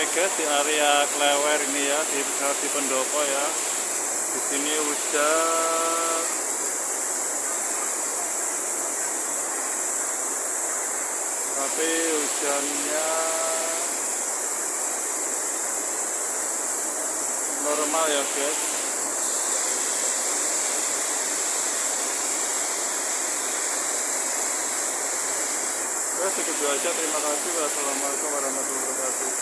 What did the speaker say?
Oke guys, di area Klewer ini ya, di Pendopo ya. Di sini hujan, tapi hujannya normal ya guys. Oke, segitu aja. Terima kasih. Wassalamualaikum warahmatullahi wabarakatuh.